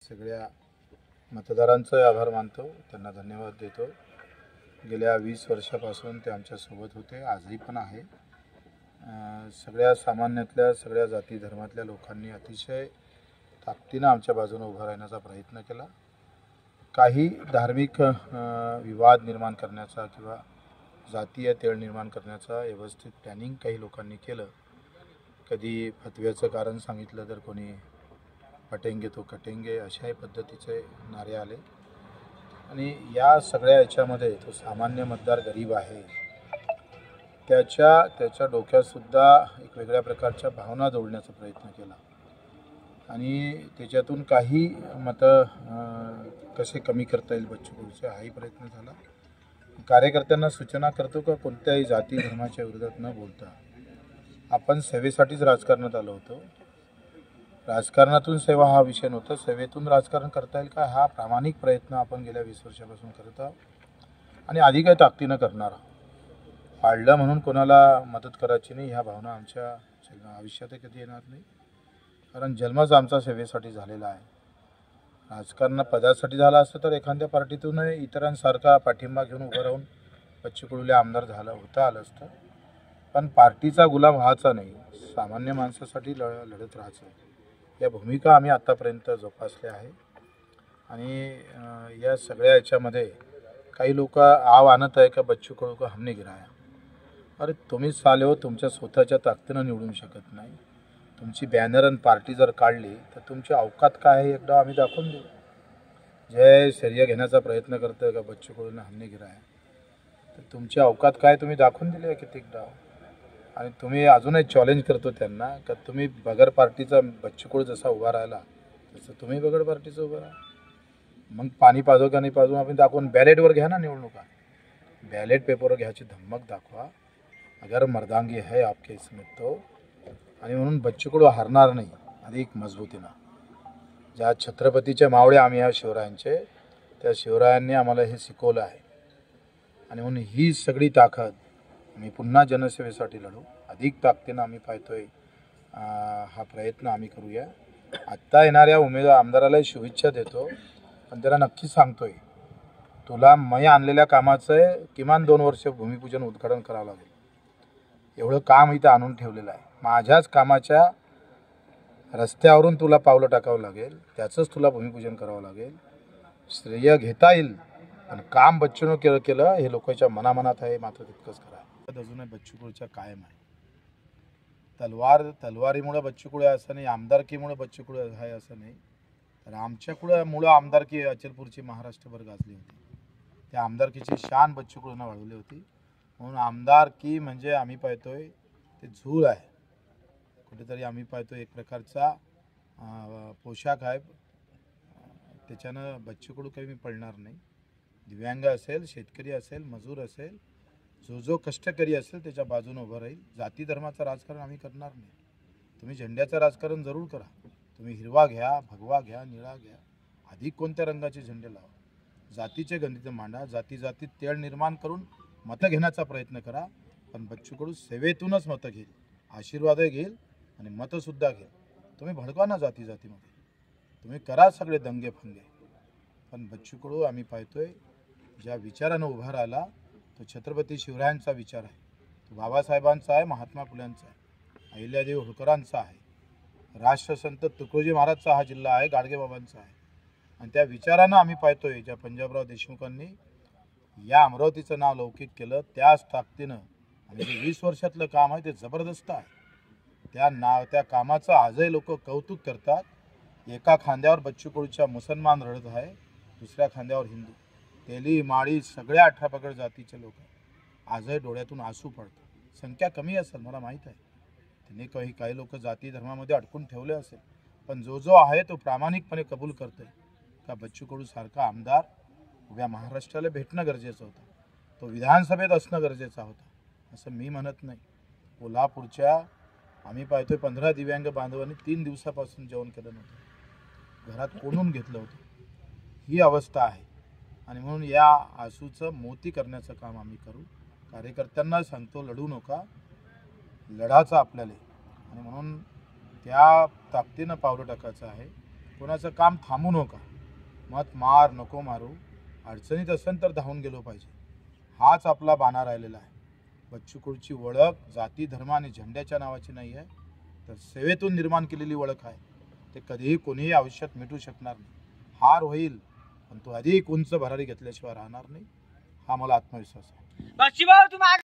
सगळ्या मतदारांचे आभार मानतो, त्यांना धन्यवाद देतो। गेल्या 20 वर्षापासून ते आमच्यासोबत होते, आजही पण आहे। सगळ्या सामान्यातल्या सगळ्या जाती धर्मातल्या लोकांनी अतिशय ताकदीनं आमच्या बाजूने उभं राहण्याचा प्रयत्न केला। काही धार्मिक विवाद निर्माण करण्याचा किंवा जातीय तेढ निर्माण करण्याचा व्यवस्थित प्लॅनिंग काही लोकांनी केलं। कधी फतव्याचं कारण सांगितलं तर कोणी पटेंगे तो कटेंगे अशाही पद्धतीचे नारे आले आणि या सगळ्या याच्यामध्ये तो सामान्य मतदार गरीब आहे, त्याच्या डोक्यातसुद्धा एक वेगळ्या प्रकारच्या भावना जोडण्याचा प्रयत्न केला आणि त्याच्यातून काही मतं कसे कमी करता येईल बच्चू कडूचे हाही प्रयत्न झाला। कार्यकर्त्यांना सूचना करतो का कोणत्याही जाती धर्माच्या विरोधात न बोलता आपण सेवेसाठीच राजकारणात आलो होतो। राजकारणातून सेवा हा विषय नव्हता, सेवेतून राजकारण करता येईल का हा प्रामाणिक प्रयत्न आपण गेल्या 20 वर्षापासून करत आहोत आणि अधिक ताकदीनं करणार आहोत। पाडलं म्हणून कोणाला मदत करायची नाही ह्या भावना आमच्या आयुष्यात कधी येणार नाही, कारण जन्मच आमचा सेवेसाठी झालेला आहे। राजकारण पदासाठी झाला असतं तर एखाद्या पार्टीतून इतरांसारखा पाठिंबा घेऊन उभं राहून बच्चू कडूले आमदार होता आलं असतं, पण पार्टीचा गुलाम व्हायचा नाही, सामान्य माणसासाठी लढत राहायचं या भूमिका आम्ही आतापर्यंत जोपासल्या आहे। आणि या सगळ्या याच्यामध्ये काही लोक आव आणत आहे का बच्चू कडू को हमने गिराया। अरे तुम्ही साले हो, तुमच्या स्वतःच्या ताकदीनं निवडून शकत नाही। तुमची बॅनर आणि पार्टी जर काढली तर तुमची अवकात काय आहे एकदा आम्ही दाखवून देऊ। जे श्रेय घेण्याचा प्रयत्न करतोय का बच्चू कडूने हमने गिराया, तर तुमची अवकात काय तुम्ही दाखवून दिली आहे कितीकदा। आणि तुम्ही अजूनही चॅलेंज करतो त्यांना का तुम्ही बगर पार्टीचा बच्चू कडू जसा उभा राहिला तसं तुम्ही बगर पार्टीचं उभं राहा, मग पाणी पाजो का नाही पाजो आपण दाखवून बॅलेटवर घ्या ना निवडणुका, बॅलेट पेपरवर घ्यायची धमक दाखवा अगर मर्दांगी है आपके इसमें तो। आणि म्हणून बच्चू कडू हारणार नाही अधिक मजबूतीनं। ज्या छत्रपतीचे मावळे आम्ही ह्या शिवरायांचे, त्या शिवरायांनी आम्हाला हे शिकवलं आहे आणि म्हणून ही सगळी ताकद आम्ही पुन्हा जनसेवेसाठी लढू, अधिक ताकदीनं आम्ही पाहतोय हा प्रयत्न आम्ही करूया। आत्ता येणाऱ्या आमदाराला शुभेच्छा देतो, पण त्याला नक्की सांगतोय तुला मी आणलेल्या कामाचं किमान 2 वर्ष भूमिपूजन उद्घाटन करावं लागेल। एवढं काम इथं आणून ठेवलेलं आहे, माझ्याच कामाच्या रस्त्यावरून तुला पावलं टाकावं लागेल, त्याचंच तुला भूमिपूजन करावं लागेल। श्रेय घेता येईल पण काम बच्चूनं केलं हे लोकांच्या मनामनात आहे, मात्र तितकंच करा। अजूनही बच्चू कडूच्या कायम आहे। तलवारीमुळे बच्चू कडू असं नाही, आमदारकीमुळे बच्चू कडू आहे असं नाही, तर आमच्यामुळं आमदारकी अचलपूरची महाराष्ट्रभर गाजली होती। त्या आमदारकीची शान बच्चू कडूनं वाढवली होती। म्हणून आमदारकी म्हणजे आम्ही पाहतोय ते झूल आहे, कुठेतरी आम्ही पाहतोय एक प्रकारचा पोशाख आहे, त्याच्यानं बच्चू कडू काही मी पडणार नाही। दिव्यांग असेल, शेतकरी असेल, मजूर असेल, जो कष्टकरी असेल त्याच्या बाजूने उभं राहील। जाती धर्माचं राजकारण आम्ही करणार नाही। तुम्ही झेंड्याचं राजकारण जरूर करा, तुम्ही हिरवा घ्या, भगवा घ्या, निळा घ्या, अधिक कोणत्या रंगाचे झेंडे लावा, जातीचे गणित मांडा, जातीत तेढ निर्माण करून मतं घेण्याचा प्रयत्न करा, पण बच्चू कडू सेवेतूनच मतं घेईल, आशीर्वादही घेईल आणि मतंसुद्धा घेईल। तुम्ही भडकवा ना जातीमध्ये, तुम्ही करा सगळे दंगे फंगे, पण बच्चू कडू आम्ही पाहतोय ज्या विचारानं उभा राहिला तो छत्रपती शिवरायांचा विचार आहे, तो बाबासाहेबांचा आहे, महात्मा फुल्यांचा आहे, अहिल्यादेवी होळकरांचा आहे, राष्ट्रसंत तुकडोजी महाराजचा हा जिल्हा आहे, गाडगेबाबांचा आहे। आणि त्या विचारानं आम्ही पाहतोय ज्या पंजाबराव देशमुखांनी या अमरावतीचं नाव लौकिक केलं, त्याच ताकदीनं आणि जे 20 वर्षातलं काम आहे ते जबरदस्त आहे। त्या कामाचं आजही लोक कौतुक करतात। एका खांद्यावर बच्चू कडूच्या मुसलमान रडत आहे, दुसऱ्या खांद्यावर हिंदू, तेली माळी सगळ्या 18 पगड जातीचे लोक आजही डोळ्यातून आसू पडतात। संख्या कमी असेल मला माहीत आहे, त्यांनी काही लोक जाती धर्मामध्ये अडकून ठेवले असेल, पण जो आहे तो प्रामाणिकपणे कबूल करतोय का बच्चू कडू सारखा आमदार उभ्या महाराष्ट्राला भेटणं गरजेचं होतं, तो विधानसभेत असणं गरजेचं होतं असं मी म्हणत नाही। कोल्हापूरच्या आम्ही पाहतोय 15 दिव्यांग बांधवांनी 3 दिवसापासून जेवण केलं नव्हतं, घरात कोंडून घेतलं होतं, ही अवस्था आहे। आणि म्हणून या आसूचं मोती करण्याचं काम आम्ही करू। कार्यकर्त्यांना सांगतो लढू नका, लढाचं आपल्याला, आणि म्हणून त्या ताकदीनं पावलं टाकायचं आहे। कोणाचं काम थांबू नका, मत मार नको मारू, अडचणीत असेल तर धावून गेलो पाहिजे, हाच आपला बाणा राहिलेला आहे. बच्चू कडूची ओळख जाती धर्म आणि झेंड्याच्या नावाची नाही आहे, तर सेवेतून निर्माण केलेली ओळख आहे. ते कधीही कोणीही आयुष्यात मिटू शकणार नाही. हार होईल पण तो अधिक उंच भरारी घेतल्याशिवाय राहणार नाही, हा मला आत्मविश्वास आहे. बच्चू भाऊ तुम्ही